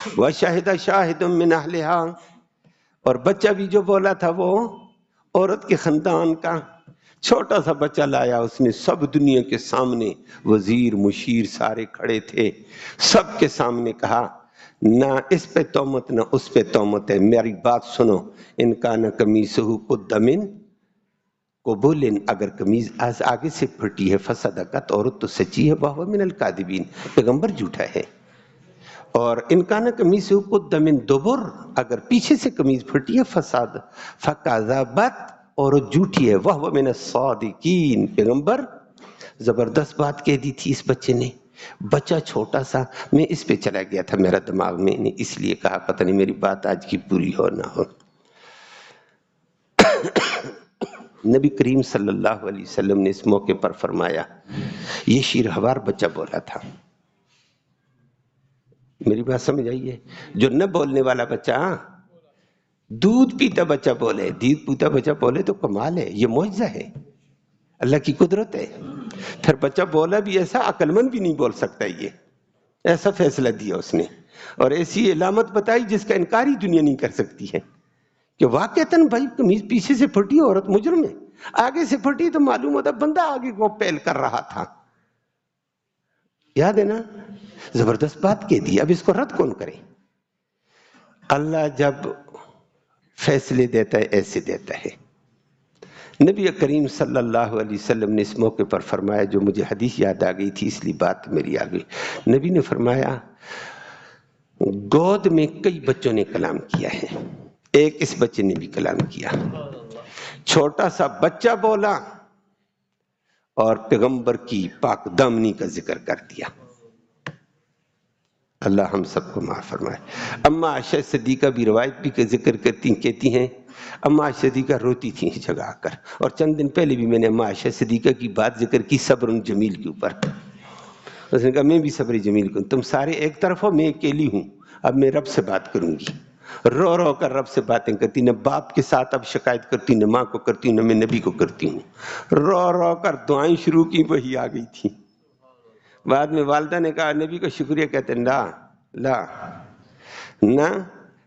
وَشَهِدَ شَاهِدٌ مِّنْ أَهْلِهَا، اور بچہ بھی جو بولا تھا وہ عورت کے خاندان کا چھوٹا سا بچہ لایا، اس نے سب دنیا کے سامنے، وزیر مشیر سارے کھڑے تھے، سب کے سامنے کہا نہ اس پہ تہمت نہ اس پہ تہمت ہے، میری بات سنو، ان کا نہ قمیصہ قد من قبول، اگر قمیض آگے سے پھٹی ہے فصدقت، عورت تو سچی ہے، وہو من الکاذبین، پیغمبر جھوٹا ہے، اور ان کا نہ قمیصہ قد من دبر، اگر پیچھے سے قمیض پھٹی ہے فساد فکذبت، عورت جھوٹی ہے، وہو من الصادقین، پیغمبر زبردست بات کہہ دی تھی اس بچے نے، بچہ چھوٹا سا، میں اس پہ چلا گیا تھا میرا دماغ میں نے اس لیے کہا پتہ نہیں میری بات آج کی پوری ہو نہ ہو۔ نبی کریم صلی اللہ علیہ وسلم نے اس موقع پر فرمایا، یہ شیرہوار بچہ بولا تھا، میری بات سمجھ آئیے، جو نہ بولنے والا بچہ، دودھ پیتا بچہ بولے، دودھ پیتا بچہ بولے تو کمال ہے، یہ معجزہ ہے، اللہ کی قدرت ہے۔ پھر بچہ بولا بھی ایسا، عقل مند بھی نہیں بول سکتا، یہ ایسا فیصلہ دیا اس نے، اور ایسی علامت بتائی جس کا انکار ہی دنیا نہیں کر سکتی ہے، کہ واقعتاً بھائی قمیض پیچھے سے پھٹی، عورت مجرم ہے، آگے سے پھٹی تو معلوم ہوتا بندہ آگے کو پہل کر رہا تھا، یاد ہے نا، زبردست بات کہہ دی، اب اس کو رد کون کرے؟ اللہ جب فیصلے دیتا ہے ایسے دیتا ہے۔ نبی کریم صلی اللہ علیہ وسلم نے اس موقع پر فرمایا، جو مجھے حدیث یاد آ گئی تھی اس لیے بات میری آ گئی، نبی نے فرمایا گود میں کئی بچوں نے کلام کیا ہے، ایک اس بچے نے بھی کلام کیا، چھوٹا سا بچہ بولا اور پیغمبر کی پاک دامنی کا ذکر کر دیا، اللہ ہم سب کو معاف فرمائے۔ اما عائشہ صدیقہ بھی روایت بھی کا ذکر کہتی ہیں، اما عائشہ صدیقہ روتی تھیں اس جگہ آ کر، اور چند دن پہلے بھی میں نے اما عائشہ صدیقہ کی بات ذکر کی صبر جمیل کے اوپر، اس نے کہا میں بھی صبر جمیل کروں، تم سارے ایک طرف ہو، میں اکیلی ہوں، اب میں رب سے بات کروں گی، رو رو کر رب سے باتیں کرتی، نہ باپ کے ساتھ اب شکایت کرتی، نہ ماں کو کرتی ہوں، نہ میں نبی کو کرتی ہوں، رو رو کر دعائیں شروع کی، وہی آ گئی تھی۔ بعد میں والدہ نے کہا نبی کا شکریہ، کہتے ہیں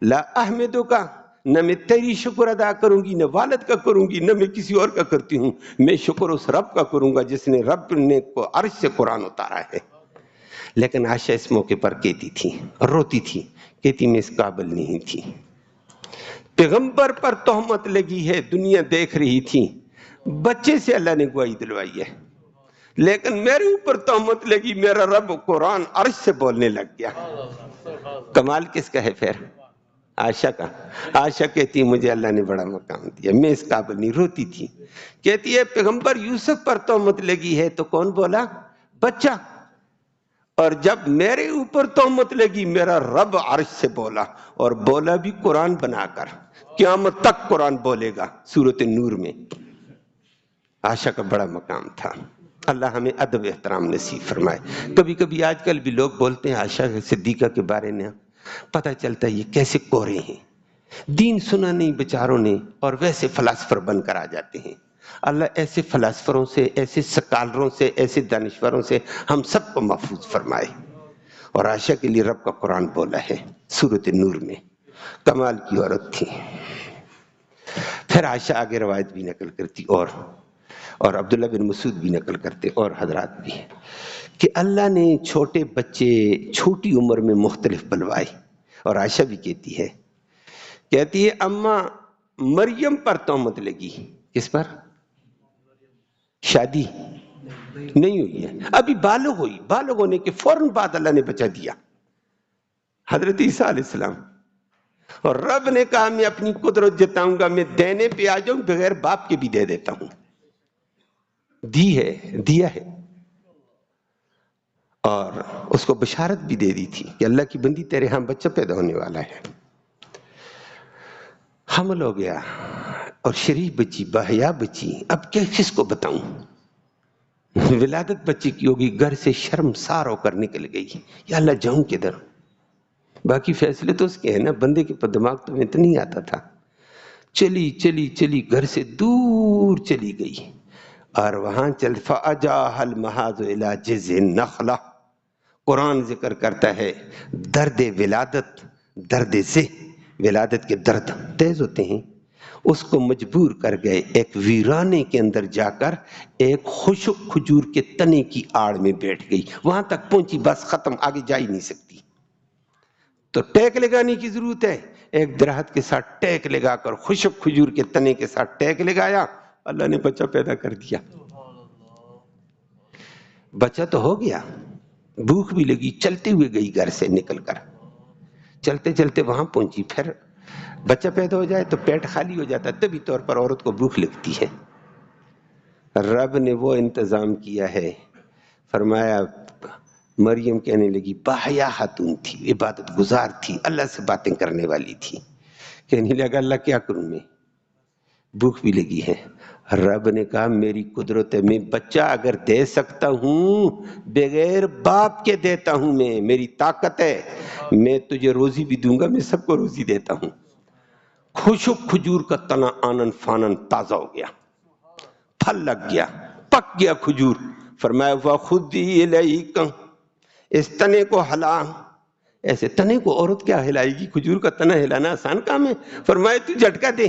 لا احمدو کا، نہ میں تیری شکر ادا کروں گی، نہ والد کا کروں گی، نہ میں کسی اور کا کرتی ہوں، میں شکر اس رب کا کروں گا جس نے رب نے کو عرش سے قرآن اتارا ہے۔ لیکن عائشہ اس موقع پر کہتی تھی، روتی تھی، کہتی میں اس قابل نہیں تھی، پیغمبر پر تہمت لگی ہے، دنیا دیکھ رہی تھی، بچے سے اللہ نے گواہی دلوائی ہے، لیکن میرے اوپر تہمت لگی، میرا رب قرآن عرش سے بولنے لگ گیا۔ کمال کس کا ہے پھر؟ عائشہ کا۔ عائشہ کہتی ہے مجھے اللہ نے بڑا مقام دیا، میں اس قابل نہیں، روتی تھی، کہتی ہے پیغمبر یوسف پر تہمت لگی ہے تو کون بولا؟ بچہ، اور جب میرے اوپر تہمت لگی میرا رب عرش سے بولا، اور بولا بھی قرآن بنا کر، قیامت تک قرآن بولے گا، سورۃ نور میں۔ عائشہ کا بڑا مقام تھا، اللہ ہمیں ادب احترام نصیب فرمائے۔ کبھی کبھی آج کل بھی لوگ بولتے ہیں عائشہ صدیقہ کے بارے میں، پتہ چلتا ہے یہ کیسے کورے ہیں، دین سنا نہیں بیچاروں نے، اور ویسے فلاسفر بن کر آ جاتے ہیں۔ اللہ ایسے فلاسفروں سے، ایسے سکالروں سے، ایسے دانشوروں سے ہم سب کو محفوظ فرمائے۔ اور عائشہ کے لیے رب کا قرآن بولا ہے سورۃ نور میں، کمال کی عورت تھی۔ پھر عائشہ آگے روایت بھی نقل کرتی، اور عبداللہ بن مسعود بھی نقل کرتے، اور حضرات بھی، کہ اللہ نے چھوٹے بچے چھوٹی عمر میں مختلف بلوائے، اور عائشہ بھی کہتی ہے اماں مریم پر تہمت لگی، کس پر؟ شادی نہیں ہوئی ہے، ابھی بالغ ہوئی، بالغ ہونے کے فوراً بعد اللہ نے بچا دیا، حضرت عیسیٰ علیہ السلام، اور رب نے کہا میں اپنی قدرت جتاؤں گا، میں دینے پہ آ جاؤں، بغیر باپ کے بھی دے دیتا ہوں، دیا ہے، اور اس کو بشارت بھی دے دی تھی کہ اللہ کی بندی تیرے ہاں بچہ پیدا ہونے والا ہے۔ حمل ہو گیا، اور شریف بچی، باحیا بچی، اب کس کو بتاؤں؟ ولادت بچی کی ہوگی، گھر سے شرمسار ہو کر نکل گئی، یا اللہ جاؤں کدھر؟ باقی فیصلے تو اس کے ہیں نا، بندے کے دماغ تو میں تو نہیں آتا تھا۔ چلی چلی چلی گھر سے دور چلی گئی، اور وہاں فَأَجَاهَا الْمَحَاذُ إِلَىٰ جِذْعِ النَّخْلَةِ، قرآن ذکر کرتا ہے درد ولادت، درد سے ولادت کے درد تیز ہوتے ہیں، اس کو مجبور کر گئے ایک ویرانے کے اندر جا کر ایک خشک کھجور کے تنے کی آڑ میں بیٹھ گئی، وہاں تک پہنچی، بس ختم، آگے جا ہی نہیں سکتی۔ تو ٹیک لگانے کی ضرورت ہے، ایک درخت کے ساتھ ٹیک لگا کر، خشک کھجور کے تنے کے ساتھ ٹیک لگایا، اللہ نے بچہ پیدا کر دیا۔ بچہ تو ہو گیا، بھوک بھی لگی، چلتے ہوئے گئی گھر سے نکل کر، چلتے چلتے وہاں پہنچی، پھر بچہ پیدا ہو جائے تو پیٹ خالی ہو جاتا ہے، طبی طور پر عورت کو بھوک لگتی ہے۔ رب نے وہ انتظام کیا ہے، فرمایا مریم کہنے لگی، باحیا خاتون تھی، عبادت گزار تھی، اللہ سے باتیں کرنے والی تھی، کہنے لگا اللہ کیا کروں میں، بھوک بھی لگی ہے۔ رب نے کہا میری قدرت ہے، میں بچہ اگر دے سکتا ہوں بغیر باپ کے دیتا ہوں، میں میری طاقت ہے، میں تجھے روزی بھی دوں گا، میں سب کو روزی دیتا ہوں۔ خشک کھجور کا تنا آنن فانن تازہ ہو گیا، پھل لگ گیا، پک گیا کھجور، فرمایا وَخُذِّي إِلَيْكَ، اس تنے کو ہلا۔ ایسے تنے کو عورت کیا ہلائے گی، کھجور کا تنا ہلانا آسان کام ہے، فرمایا تو جھٹکا دے،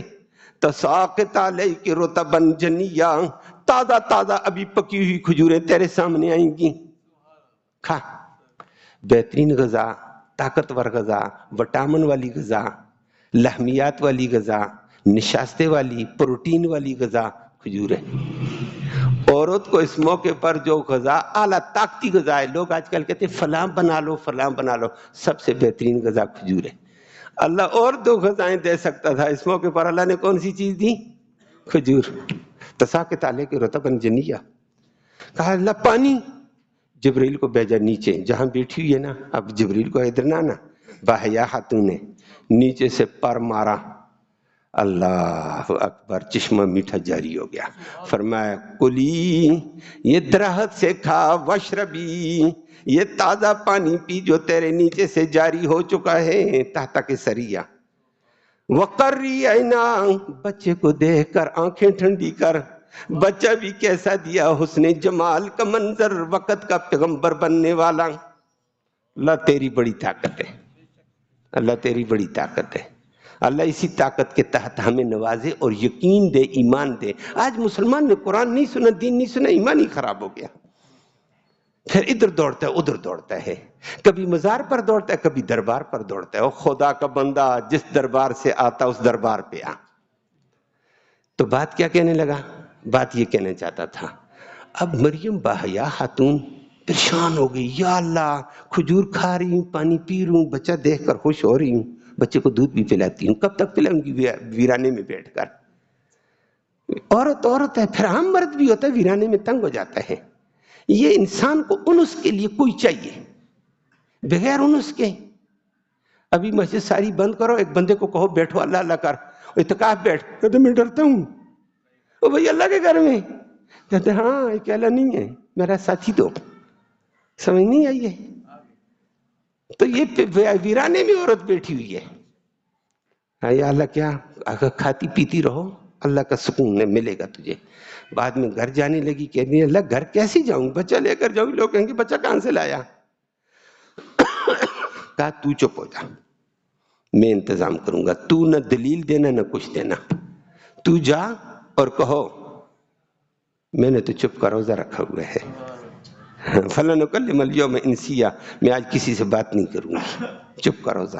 تساقط علیک رطبا جنیا، تازہ تازہ ابھی پکی ہوئی کھجوریں تیرے سامنے آئیں گی، کھا۔ بہترین غذا، طاقتور غذا، وٹامن والی غذا، لحمیات والی غذا، نشاستے والی، پروٹین والی غذا کھجور ہے۔ عورت کو اس موقع پر جو غذا اعلیٰ طاقتی غذا ہے، لوگ آج کل کہتے ہیں فلاں بنا لو فلاں بنا لو، سب سے بہترین غذا کھجور ہے۔ اللہ اور دو غذائیں دے سکتا تھا، اس موقع پر اللہ نے کون سی چیز دی؟ کھجور۔ تساقط علیک رطبا جنیا، کہا اللہ پانی، جبریل کو بھیجا نیچے جہاں بیٹھی ہوئی ہے نا، اب جبریل کو ادھر نہ آنا، باحیا خاتون نے نیچے سے پر مارا، اللہ اکبر، چشمہ میٹھا جاری ہو گیا، فرمایا کلی، یہ درخت سے کھا، وشربی، یہ تازہ پانی پی جو تیرے نیچے سے جاری ہو چکا ہے، تحت کے سریا، وقری عینا، بچے کو دیکھ کر آنکھیں ٹھنڈی کر، بچہ بھی کیسا دیا، حسن جمال کا منظر، وقت کا پیغمبر بننے والا۔ اللہ تیری بڑی طاقت ہے، اللہ تیری بڑی طاقت ہے، اللہ اسی طاقت کے تحت ہمیں نوازے اور یقین دے، ایمان دے۔ آج مسلمان نے قرآن نہیں سنا، دین نہیں سنا، ایمان ہی خراب ہو گیا، پھر ادھر دوڑتا ہے ادھر دوڑتا ہے، کبھی مزار پر دوڑتا ہے کبھی دربار پر دوڑتا ہے۔ او خدا کا بندہ، جس دربار سے آتا اس دربار پہ آ۔ تو بات کیا کہنے لگا؟ بات یہ کہنا چاہتا تھا، اب مریم باحیا خاتون پریشان ہو گئی، یا اللہ کھجور کھا رہی ہوں، پانی پی رہی ہوں، بچہ دیکھ کر خوش ہو رہی ہوں، بچے کو دودھ بھی پلاتی ہوں، کب تک پلاؤں گی ویرانے میں بیٹھ کر؟ عورت ہے، پھر عام مرد بھی ہوتا ہے، ویرانے میں تنگ ہو جاتا ہے۔ یہ انسان کو انس کے لیے کوئی چاہیے، بغیر انس کے ابھی مسجد ساری بند کرو، ایک بندے کو کہو بیٹھو اللہ اللہ کر، اعتکاف بیٹھ، کہتے میں ڈرتا ہوں، او بھئی اللہ کے گھر میں، کہتے ہاں اکیلا نہیں ہے میرا ساتھی، تو سمجھ نہیں آئی ہے۔ تو یہ ویرانے میں عورت بیٹھی ہوئی ہے، یا اللہ کیا، اگر کھاتی پیتی رہو اللہ کا سکون ملے گا تجھے۔ بعد میں گھر جانے لگی، کہنے اللہ گھر کیسے جاؤں، بچہ لے کر جاؤں، لوگ کہیں گے بچہ کہاں سے لایا؟ کہا تو چپ ہو جا، میں انتظام کروں گا، تو نہ دلیل دینا نہ کچھ دینا، تو جا اور کہو میں نے تو چپ کا روزہ رکھا ہوا ہے، فَلَا نُكَلِّمَ الْيَوْمَ إِنسِيًّا، میں آج کسی سے بات نہیں کروں گی، چپ کا روزہ۔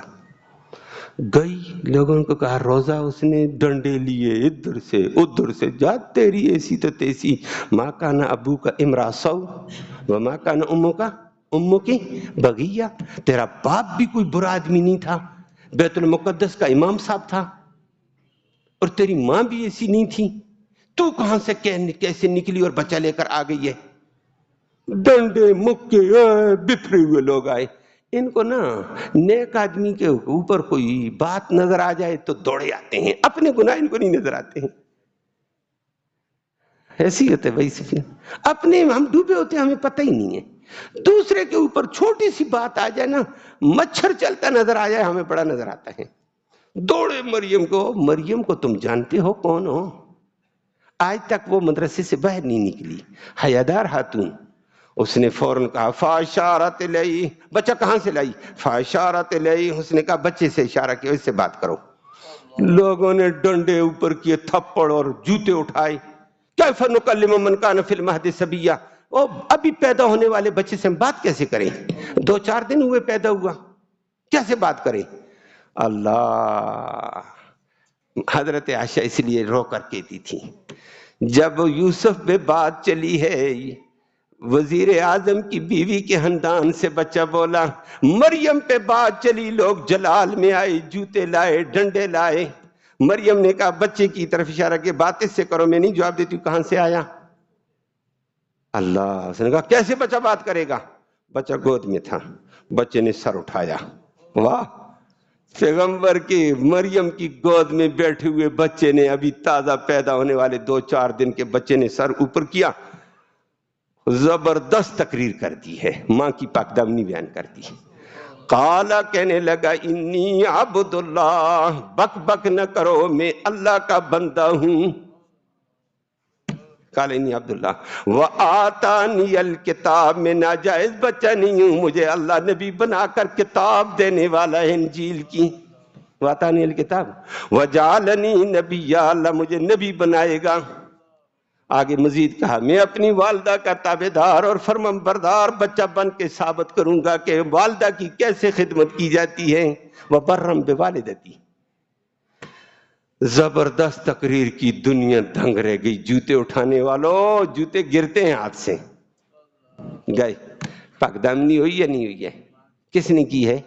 گئی، لوگوں کو کہا روزہ، اس نے ڈنڈے لیے ادھر سے ادھر سے، جا تیری ایسی تو تیسی، ماں کان ابو کا امرا سو وما کان امو کا امو کی بغیہ، تیرا باپ بھی کوئی برا آدمی نہیں تھا، بیت المقدس کا امام صاحب تھا، اور تیری ماں بھی ایسی نہیں تھی، تو کہاں سے کیسے نکلی اور بچہ لے کر آ گئی ہے؟ ڈنڈے مکے بفرے ہوئے لوگ آئے، ان کو نا نیک آدمی کے اوپر کوئی بات نظر آ جائے تو دوڑے آتے ہیں، اپنے گناہ ان کو نہیں نظر آتے ہیں، ایسی ہوتے بھائی سفین، اپنے ہم ڈوبے ہوتے ہیں ہمیں پتہ ہی نہیں ہے، دوسرے کے اوپر چھوٹی سی بات آ جائے نا، مچھر چلتا نظر آ جائے ہمیں بڑا نظر آتا ہے، دوڑے مریم کو تم جانتے ہو کون ہو؟ آج تک وہ مدرسے سے باہر نہیں نکلی، حیادار خاتون، اس نے فوراً کہا فاشارت الیہ، بچہ کہاں سے لائی؟ فاشارت الیہ، اس نے کہا بچے سے اشارہ کیا، اس سے بات کرو۔ لوگوں نے ڈنڈے اوپر کیے، تھپڑ اور جوتے اٹھائے۔ کیف نکلم من کان فی المہد صبیا، او ابھی پیدا ہونے والے بچے سے ہم بات کیسے کریں؟ 2-4 دن ہوئے پیدا ہوا، کیسے بات کریں؟ اللہ، حضرت عائشہ اس لیے رو کر کہتی تھی جب یوسف پہ بات چلی ہے، وزیر اعظم کی بیوی کے خاندان سے بچہ بولا، مریم پہ بات چلی، لوگ جلال میں آئے، جوتے لائے، ڈنڈے لائے۔ مریم نے کہا بچے کی طرف اشارہ کہ بات اس سے کرو، میں نہیں جواب دیتی ہوں، کہاں سے آیا؟ اللہ، اس نے کہا کیسے بچہ بات کرے گا؟ بچہ گود میں تھا، بچے نے سر اٹھایا۔ واہ، پیغمبر کی مریم کی گود میں بیٹھے ہوئے بچے نے، ابھی تازہ پیدا ہونے والے 2-4 دن کے بچے نے سر اوپر کیا، زبردست تقریر کر دی ہے، ماں کی پاک دامنی بیان کر دی۔ قالا، کہنے لگا، انی عبد اللہ، بک بک نہ کرو، میں اللہ کا بندہ ہوں۔ قال انی عبد اللہ وآتانی الکتاب، میں ناجائز بچہ نہیں ہوں، مجھے اللہ نبی بنا کر کتاب دینے والا ہے انجیل کی۔ وآتانی الکتاب وجعلنی نبیا، اللہ مجھے نبی بنائے گا۔ آگے مزید کہا، میں اپنی والدہ کا تابعدار اور فرمان بردار بچہ بن کے ثابت کروں گا کہ والدہ کی کیسے خدمت کی جاتی ہے۔ وبرم بوالدتی، زبردست تقریر کی، دنیا دھنگ رہ گئی۔ جوتے اٹھانے والوں، جوتے گرتے ہیں ہاتھ سے، گئے۔ پاک دامنی ہوئی یا نہیں ہوئی ہے؟ کس نے کی ہے؟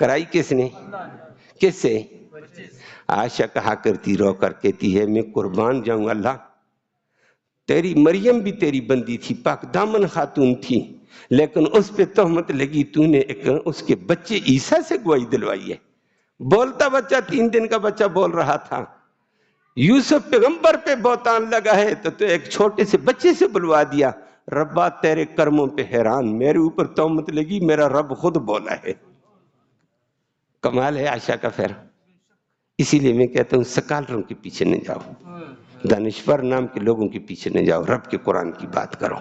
کرائی کس نے؟ کس سے؟ عائشہ کہا کرتی، رو کر کہتی ہے، میں قربان جاؤں اللہ، تیری مریم بھی تیری بندی تھی، پاک دامن خاتون تھی، لیکن اس پہ تہمت لگی، تو نے اس کے بچے عیسیٰ سے گواہی دلوائی ہے۔ بولتا بچہ 3 دن کا بچہ بول رہا تھا، یوسف پیغمبر پہ بہتان لگا ہے تو ایک چھوٹے سے بچے سے بلوا دیا۔ ربا تیرے کرموں پہ حیران، میرے اوپر تہمت لگی، میرا رب خود بولا ہے۔ کمال ہے عائشہ کا پھر۔ اسی لیے میں کہتا ہوں سکالروں کے پیچھے نہ جاؤ، دانشور نام کے لوگوں کے پیچھے نہ جاؤ، رب کے قرآن کی بات کرو۔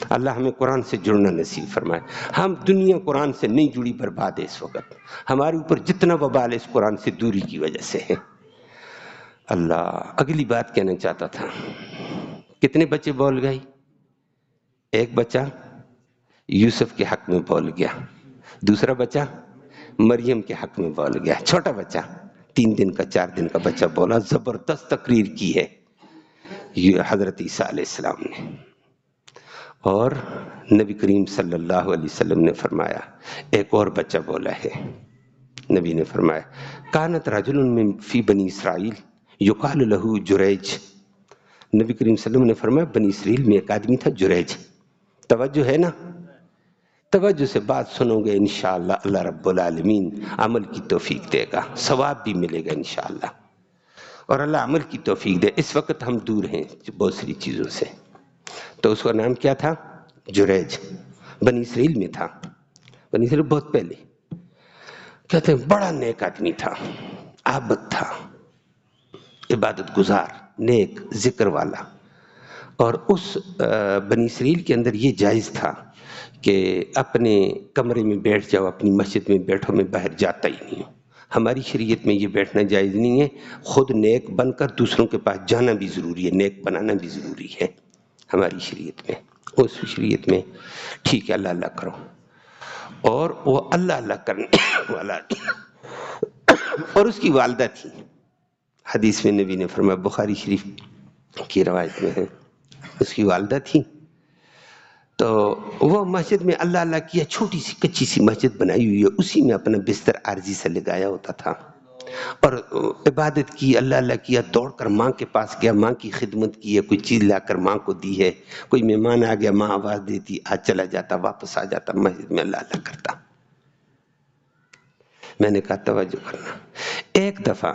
اللہ ہمیں قرآن سے جڑنا نصیب فرمائے۔ ہم دنیا قرآن سے نہیں جڑی، برباد ہے اس وقت، ہمارے اوپر جتنا وبال اس قرآن سے دوری کی وجہ سے ہے۔ اللہ، اگلی بات کہنا چاہتا تھا، کتنے بچے بول گئے؟ ایک بچہ یوسف کے حق میں بول گیا، دوسرا بچہ مریم کے حق میں بول گیا، چھوٹا بچہ 3 دن کا 4 دن کا بچہ بولا۔ زبردست تقریر کی ہے یہ حضرت عیسیٰ علیہ السلام نے۔ اور نبی کریم صلی اللہ علیہ وسلم نے فرمایا ایک اور بچہ بولا ہے۔ نبی نے فرمایا کانت رجل من فی بنی اسرائیل یقال لہ جریج، نبی کریم صلی اللہ علیہ وسلم نے فرمایا بنی اسرائیل میں ایک آدمی تھا جریج۔ توجہ ہے نا؟ توجہ سے بات سنو گے انشاءاللہ اللہ رب العالمین عمل کی توفیق دے گا، ثواب بھی ملے گا انشاءاللہ، اور اللہ عمل کی توفیق دے۔ اس وقت ہم دور ہیں بہت ساری چیزوں سے۔ تو اس کا نام کیا تھا؟ جریج، بنی اسرائیل میں تھا، بنی اسرائیل بہت پہلے۔ کہتے ہیں بڑا نیک آدمی تھا، عابد تھا، عبادت گزار، نیک، ذکر والا۔ اور اس بنی اسرائیل کے اندر یہ جائز تھا کہ اپنے کمرے میں بیٹھ جاؤ، اپنی مسجد میں بیٹھو، میں باہر جاتا ہی نہیں ہوں۔ ہماری شریعت میں یہ بیٹھنا جائز نہیں ہے، خود نیک بن کر دوسروں کے پاس جانا بھی ضروری ہے، نیک بنانا بھی ضروری ہے ہماری شریعت میں۔ اس شریعت میں ٹھیک ہے اللہ اللہ کرو، اور وہ اللہ اللہ کرنے والا اور اس کی والدہ تھی، حدیث میں نبی نے فرمایا، بخاری شریف کی روایت میں ہے، اس کی والدہ تھی۔ تو وہ مسجد میں اللہ اللہ کیا، چھوٹی سی کچی سی مسجد بنائی ہوئی ہے، اسی میں اپنا بستر عارضی سے لگایا ہوتا تھا، اور عبادت کی، اللہ اللہ کیا، دوڑ کر ماں کے پاس گیا، ماں کی خدمت کی ہے، کوئی چیز لا کر ماں کو دی ہے، کوئی مہمان آ گیا، ماں آواز دیتی، آج چلا جاتا، واپس آ جاتا، مسجد میں اللہ اللہ کرتا۔ میں نے کہا توجہ کرنا، ایک دفعہ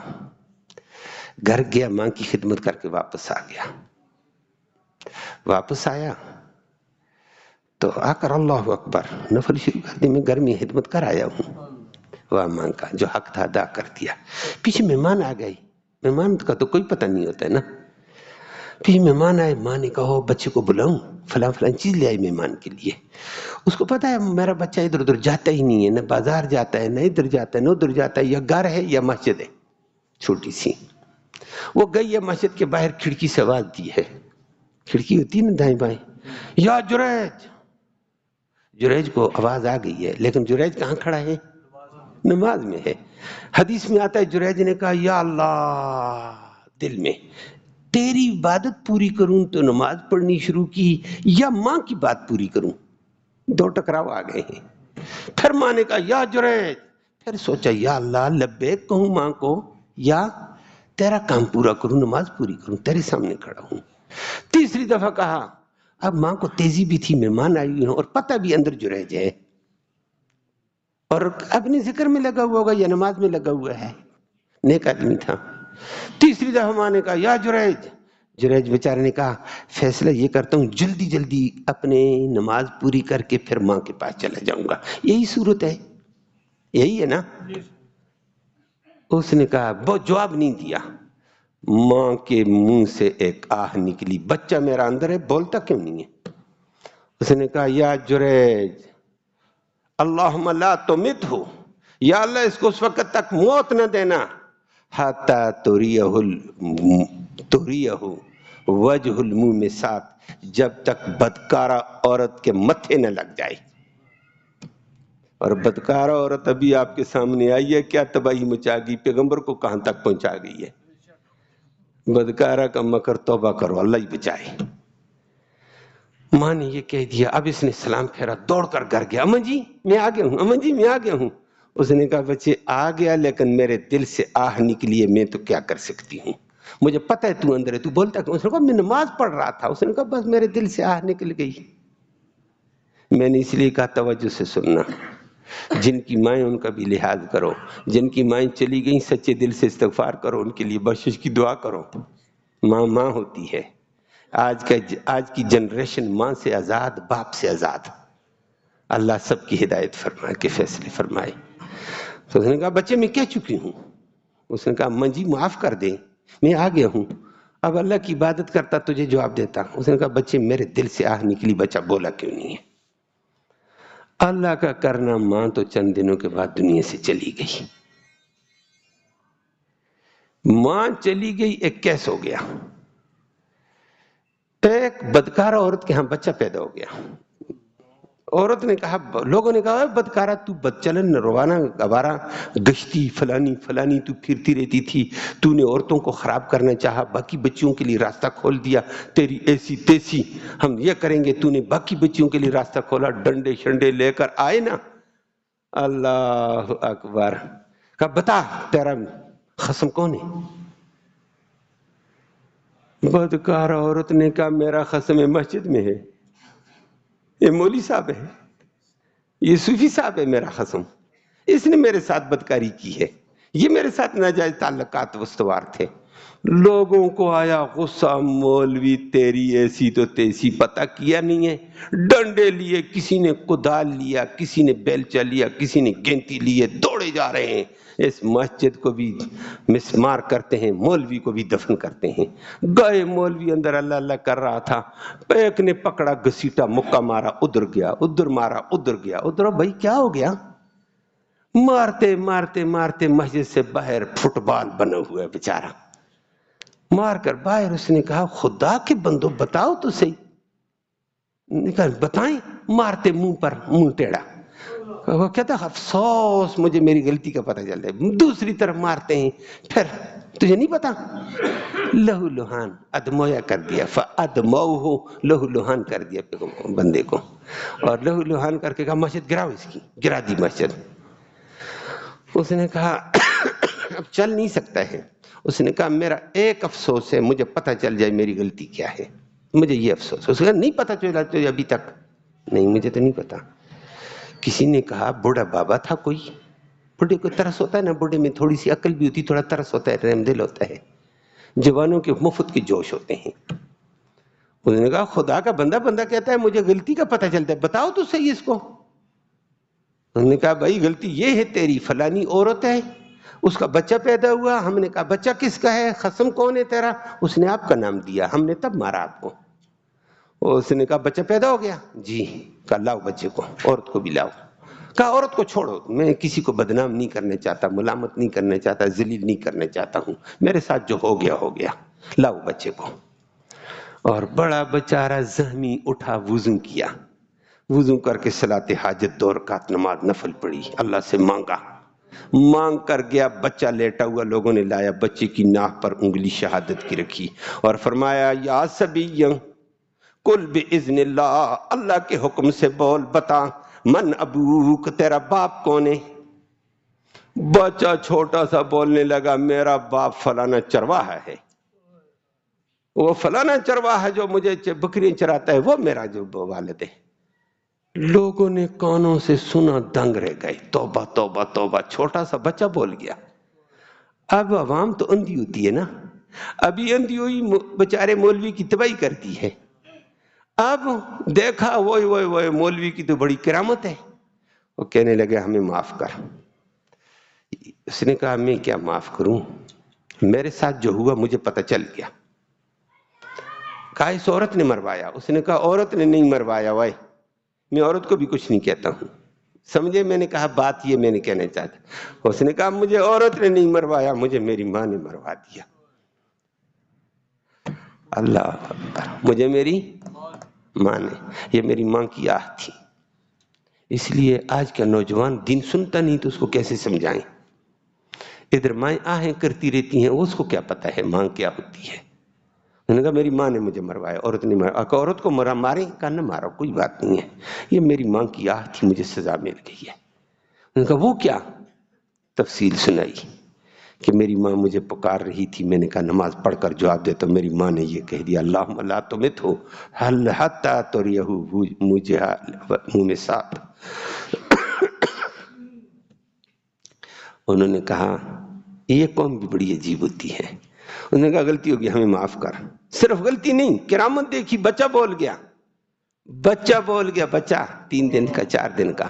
گھر گیا، ماں کی خدمت کر کے واپس آ گیا، واپس آیا تو آ کر اللہ اکبر نفل شروع کر دی، میں گھر میں خدمت کر آیا ہوں، واہ ماں کا جو حق تھا ادا کر دیا۔ پیچھے مہمان آ گئی، مہمان کا تو کوئی پتہ نہیں ہوتا ہے نا، تو یہ مہمان آئے، ماں نے کہا بچے کو بلاؤں، فلاں فلاں چیز لے آئی مہمان کے لیے. اس کو پتا ہے میرا بچہ ادھر ادھر جاتا ہی نہیں ہے، نہ بازار جاتا ہے، نہ ادھر جاتا ہے، نہ ادھر جاتا ہے، یا گھر ہے یا مسجد ہے چھوٹی سی. وہ گئی ہے مسجد کے باہر، کھڑکی سے آواز دی ہے، کھڑکی ہوتی ہے نا دائیں بائیں، یا جریج. جریج کو آواز آ گئی ہے، لیکن جریج کہاں کھڑا ہے؟ نماز میں ہے. حدیث میں آتا ہے جریج نے کہا یا اللہ دل میں، تیری عبادت پوری کروں تو نماز پڑھنی شروع کی، یا ماں کی بات پوری کروں؟ دو ٹکراؤ آ گئے ہیں. پھر ماں نے کہا یا جریج. پھر سوچا یا اللہ لبیک کہوں ماں کو یا تیرا کام پورا کروں، نماز پوری کروں، تیرے سامنے کھڑا ہوں. تیسری دفعہ کہا. اب ماں کو تیزی بھی تھی، مہمان آئی ہوئی ہیں اور پتہ بھی اندر جریج ہے اور اپنے ذکر میں لگا ہوا ہوگا یا نماز میں لگا ہوا ہے، نیک آدمی تھا. تیسری دفعہ ماں نے کہا یا جریج. جریج بیچارے نے کہا فیصلہ یہ کرتا ہوں جلدی جلدی اپنے نماز پوری کر کے پھر ماں کے پاس چلا جاؤں گا. یہی صورت ہے، یہی ہے نا. اس نے کہا وہ جواب نہیں دیا. ماں کے منہ سے ایک آہ نکلی، بچہ میرا اندر ہے، بولتا کیوں نہیں ہے؟ اس نے کہا یا جریج اللہم لا تمتہ، یا اللہ اس کو اس وقت تک موت نہ دینا، حتی تریہ وجہ المومسات، جب تک بدکارہ عورت کے متھے نہ لگ جائے. اور بدکارہ عورت ابھی آپ کے سامنے آئی ہے، کیا تباہی مچا گئی، پیغمبر کو کہاں تک پہنچا گئی ہے. بدکارہ کا مکر توبہ کرو، اللہ ہی بچائے. ماں نے یہ کہہ دیا. اب اس نے سلام پھیرا، دوڑ کر گھر گیا، اماں جی میں آ گیا ہوں، اماں جی میں آ گیا ہوں. اس نے کہا بچے آ گیا لیکن میرے دل سے آہ نکلی ہے، میں تو کیا کر سکتی ہوں، مجھے پتہ ہے تو اندر ہے، تو بولتا کہ. اس نے کہا میں نماز پڑھ رہا تھا. اس نے کہا بس میرے دل سے آہ نکل گئی. میں نے اس لیے کہا توجہ سے سننا، جن کی مائیں ان کا بھی لحاظ کرو، جن کی مائیں چلی گئیں سچے دل سے استغفار کرو، ان کے لیے بخشش کی دعا کرو. ماں ماں ہوتی ہے. آج کی جنریشن ماں سے آزاد، باپ سے آزاد. اللہ سب کی ہدایت فرمائے کہ فیصلے فرمائے. تو اس نے کہا بچے میں کہہ چکی ہوں. اس نے کہا اماں جی معاف کر دیں، میں آ گیا ہوں، اب اللہ کی عبادت کرتا تجھے جواب دیتا. اس نے کہا بچے میرے دل سے آہ نکلی، بچہ بولا کیوں نہیں ہے. اللہ کا کرنا ماں تو چند دنوں کے بعد دنیا سے چلی گئی. ماں چلی گئی، ایک کیس ہو گیا. ایک بدکارہ عورت کے ہاں بچہ پیدا ہو گیا. عورت نے کہا، لوگوں نے کہا بدکارہ تو بدچلن روانہ گوارا گشتی فلانی فلانی تو پھرتی رہتی تھی، تو نے عورتوں کو خراب کرنا چاہا، باقی بچیوں کے لیے راستہ کھول دیا، تیری ایسی تیسی، ہم یہ کریں گے. تو نے باقی بچیوں کے لیے راستہ کھولا، ڈنڈے شنڈے لے کر آئے نا. اللہ اکبر. کہا بتا تیرا خصم کون ہے؟ بدکار عورت نے کہا میرا خصم مسجد میں ہے، یہ مولوی صاحب ہے، یہ صوفی صاحب ہے میرا خصم، اس نے میرے ساتھ بدکاری کی ہے، یہ میرے ساتھ ناجائز تعلقات استوار تھے. لوگوں کو آیا غصہ، مولوی تیری ایسی تو تیسی، پتہ کیا نہیں ہے. ڈنڈے لیے، کسی نے کدال لیا، کسی نے بیلچہ لیا، کسی نے گینتی لیے، دوڑے جا رہے ہیں. اس مسجد کو بھی مسمار کرتے ہیں، مولوی کو بھی دفن کرتے ہیں. گئے مولوی اندر اللہ اللہ کر رہا تھا، ایک نے پکڑا گھسیٹا، مکہ مارا، ادھر گیا، ادھر مارا، ادھر گیا، ادھر. بھائی کیا ہو گیا؟ مارتے مارتے مارتے مسجد سے باہر فٹ بال بنا ہوا ہے بیچارہ. مار کر باہر اس نے کہا خدا کے بندو بتاؤ تو صحیح. کہا بتائیں. مارتے منہ پر، منہ ٹیڑھا. وہ کہتا افسوس مجھے میری غلطی کا پتہ چل رہا ہے. دوسری طرف مارتے ہیں، پھر تجھے نہیں پتا، لہو لہان ادمویا کر دیا. فَأَدْمَوْهُ لہو لہان کر دیا بندے کو، اور لہو لہان کر کے کہا مسجد گراؤ اس کی. گرا دی مسجد. اس نے کہا اب چل نہیں سکتا ہے. اس نے کہا میرا ایک افسوس ہے، مجھے پتہ چل جائے میری غلطی کیا ہے، مجھے یہ افسوس. اس نے کہا نہیں پتہ چلا تجھے ابھی تک؟ نہیں مجھے تو نہیں پتا. کسی نے کہا بوڑھا بابا تھا کوئی، بوڑھے کو ترس ہوتا ہے نا، بوڑھے میں تھوڑی سی عقل بھی ہوتی، تھوڑا ترس ہوتا ہے، رحم دل ہوتا ہے. جوانوں کے مفت کے جوش ہوتے ہیں. اس نے کہا خدا کا بندہ کہتا ہے مجھے غلطی کا پتہ چلتا ہے، بتاؤ تو صحیح اس کو. انہوں نے کہا بھائی غلطی یہ ہے تیری، فلانی عورت ہے، اس کا بچہ پیدا ہوا، ہم نے کہا بچہ کس کا ہے، قسم کون ہے تیرا؟ اس نے آپ کا نام دیا، ہم نے تب مارا آپ کو۔ اس نے کہا بچہ پیدا ہو گیا؟ جی۔ کہا لاؤ بچے کو، عورت کو بھی لاؤ۔ کہا عورت کو چھوڑو، میں کسی کو بدنام نہیں کرنا چاہتا، ملامت نہیں کرنا چاہتا، ذلیل نہیں کرنا چاہتا ہوں، میرے ساتھ جو ہو گیا ہو گیا، لاؤ بچے کو۔ اور بڑا بیچارہ زخمی اٹھا، وضو کیا، وضو کر کے صلاۃ حاجت 2 رکعت نماز نفل پڑھی، اللہ سے مانگا، مانگ کر گیا، بچہ لیٹا ہوا، لوگوں نے لایا، بچے کی ناک پر انگلی شہادت کی رکھی اور فرمایا یا صبی کل باذن اللہ، اللہ کے حکم سے بول، بتا من ابوک، تیرا باپ کون ہے؟ بچہ چھوٹا سا بولنے لگا میرا باپ فلانا چرواہا ہے، وہ فلانا چرواہا جو مجھے بکریاں چراتا ہے، وہ میرا جو والد ہے۔ لوگوں نے کانوں سے سنا، دنگ رہ گئے، توبہ توبہ توبہ، چھوٹا سا بچہ بول گیا۔ اب عوام تو اندھی ہوتی ہے نا، ابھی اندھی ہوئی بیچارے مولوی کی تباہی کرتی ہے۔ اب دیکھا وہی مولوی کی تو بڑی کرامت ہے، وہ کہنے لگے ہمیں معاف کر۔ اس نے کہا میں کیا معاف کروں، میرے ساتھ جو ہوا مجھے پتہ چل گیا۔ کہا اس عورت نے مروایا؟ اس نے کہا عورت نے نہیں مروایا، میں عورت کو بھی کچھ نہیں کہتا ہوں، سمجھے؟ میں نے کہا بات یہ میں نے کہنا چاہتا۔ اس نے کہا مجھے عورت نے نہیں مروایا، مجھے میری ماں نے مروا دیا۔ اللہ اکبر، مجھے میری ماں نے، یہ میری ماں کی آہ تھی۔ اس لیے آج کا نوجوان دین سنتا نہیں تو اس کو کیسے سمجھائیں؟ ادھر مائیں آہیں کرتی رہتی ہیں، اس کو کیا پتا ہے ماں کیا ہوتی ہے۔ انہوں نے کہا میری ماں نے مجھے مروایا، عورت نے مروایا۔ عورت کو ماریں؟ کہا نہ مارو، کوئی بات نہیں ہے، یہ میری ماں کی آہ تھی، مجھے سزا مل گئی ہے۔ انہوں نے کہا وہ کیا؟ تفصیل سنائی کہ میری ماں مجھے پکار رہی تھی، میں نے کہا نماز پڑھ کر جواب دے، تو میری ماں نے یہ کہہ دیا اللہم لا تمتہو حتی تریہو مجھے منہ میں ساتھ۔ انہوں نے کہا یہ قوم بھی بڑی عجیب ہوتی ہے۔ انہوں نے کہا غلطی ہوگی، ہمیں معاف کر۔ صرف غلطی نہیں، کرامت دیکھی، بچہ بول گیا، بچہ 3 دن کا 4 دن کا،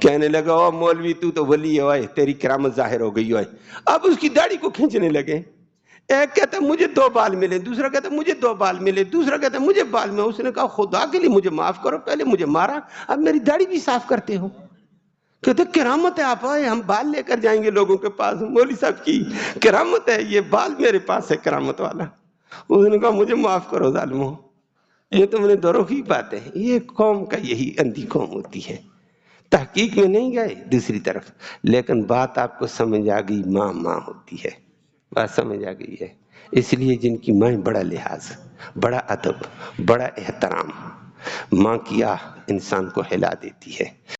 کہنے لگا او مولوی تو ولی ہے، تیری کرامت ظاہر ہو گئی ہے۔ اب اس کی داڑھی کو کھینچنے لگے، ایک کہتا مجھے 2 بال ملے، دوسرا کہتا مجھے 2 بال ملے، دوسرا کہتا مجھے بال میں۔ اس نے کہا خدا کے لیے مجھے معاف کرو، پہلے مجھے مارا، اب میری داڑھی بھی صاف کرتے ہو۔ کہتے کرامت ہے، آپ آئے، ہم بال لے کر جائیں گے لوگوں کے پاس، مولوی صاحب کی کرامت ہے، یہ بال میرے پاس ہے کرامت والا۔ اس نے کہا مجھے معاف کرو ظالموں، یہ تو میں نے دوروں کی بات ہے۔ یہ قوم کا یہی اندھی قوم ہوتی ہے، تحقیق میں نہیں گئے دوسری طرف، لیکن بات آپ کو سمجھ آ گئی، ماں ہوتی ہے، بات سمجھ آ گئی ہے۔ اس لیے جن کی مائیں بڑا لحاظ، بڑا ادب، بڑا احترام، ماں کی آہ انسان کو ہلا دیتی ہے۔